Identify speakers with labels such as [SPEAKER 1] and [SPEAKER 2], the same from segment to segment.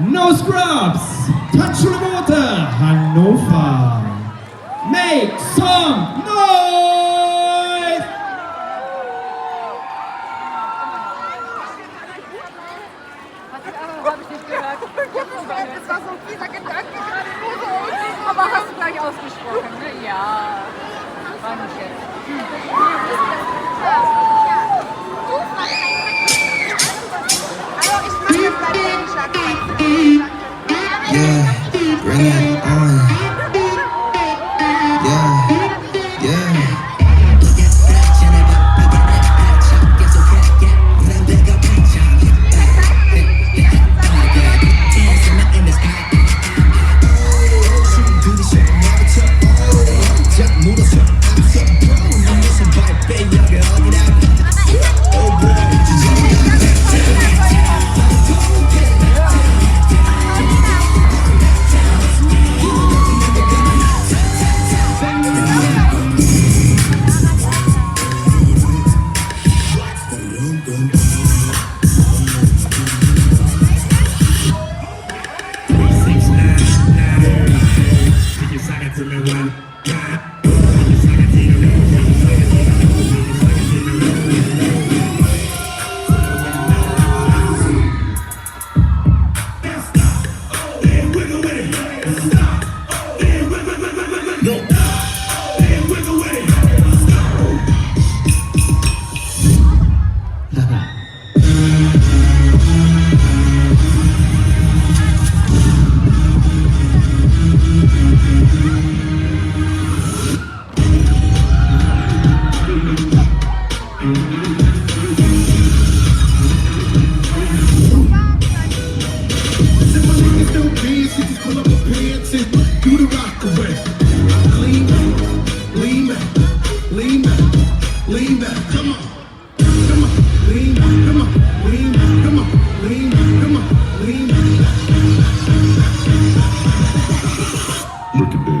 [SPEAKER 1] No Scrubs, Touch the Water, Hannover. Make some noise!
[SPEAKER 2] Habe ich nicht gehört. Das war so ein fieser Gedanke gerade nur so. Aber hast du gleich ausgesprochen, ne? Ja. War nicht jetzt. Hallo, ich mache jetzt gleich den Schlag.
[SPEAKER 3] Yeah, bring it on. Yeah, yeah.
[SPEAKER 4] Lean back, come on, come on, lean back, come on, lean back, come on, lean back, come on, lean back. Look at that.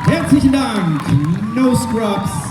[SPEAKER 1] Herzlichen Dank, No Scrubs.